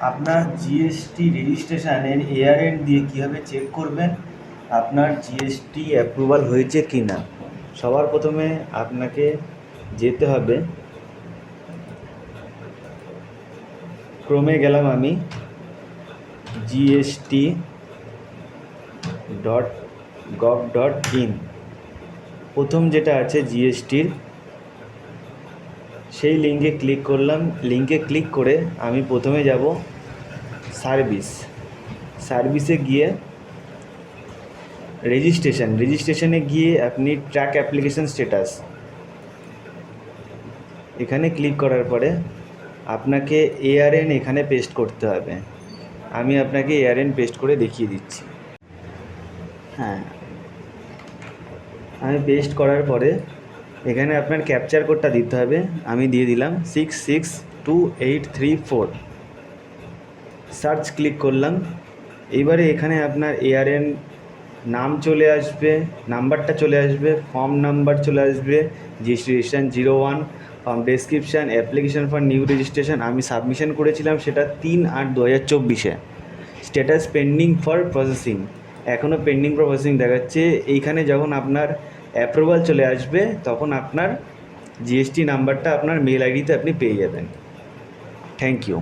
আপনার জিএসটি রেজিস্ট্রেশনের এআরএন দিয়ে কীভাবে চেক করবেন আপনার জিএসটি অ্যাপ্রুভাল হয়েছে কি না। সবার প্রথমে আপনাকে যেতে হবে, ক্রোমে গেলাম আমি, gst.gov.in। প্রথম যেটা আছে জিএসটির, সেই লিঙ্কে ক্লিক করলাম। লিঙ্কে ক্লিক করে আমি প্রথমে যাব সার্ভিসে গিয়ে রেজিস্ট্রেশনে গিয়ে আপনি ট্র্যাক অ্যাপ্লিকেশন স্ট্যাটাস, এখানে ক্লিক করার পরে আপনাকে এআরএন এখানে পেস্ট করতে হবে। আমি আপনাকে এআরএন পেস্ট করে দেখিয়ে দিচ্ছি। হ্যাঁ, আমি পেস্ট করার পরে এখানে আপনার ক্যাপচার কোডটা দিতে হবে। আমি দিয়ে দিলাম 662834। সার্চ ক্লিক করলাম। এইবারে এখানে আপনার এআরএন নাম চলে আসবে, নাম্বারটা চলে আসবে, ফর্ম নাম্বার চলে আসবে, registration 01, form description, application for new registration. আমি সাবমিশন করেছিলাম সেটা 3/8/2024-এ। স্ট্যাটাস পেন্ডিং ফর প্রসেসিং, এখনও পেন্ডিং ফর প্রসেসিং দেখাচ্ছে। এইখানে যখন আপনার অ্যাপ্রুভাল চলে আসবে তখন আপনার জিএসটি নাম্বারটা আপনার মেল আইডিতে আপনি পেয়ে যাবেন। Thank you.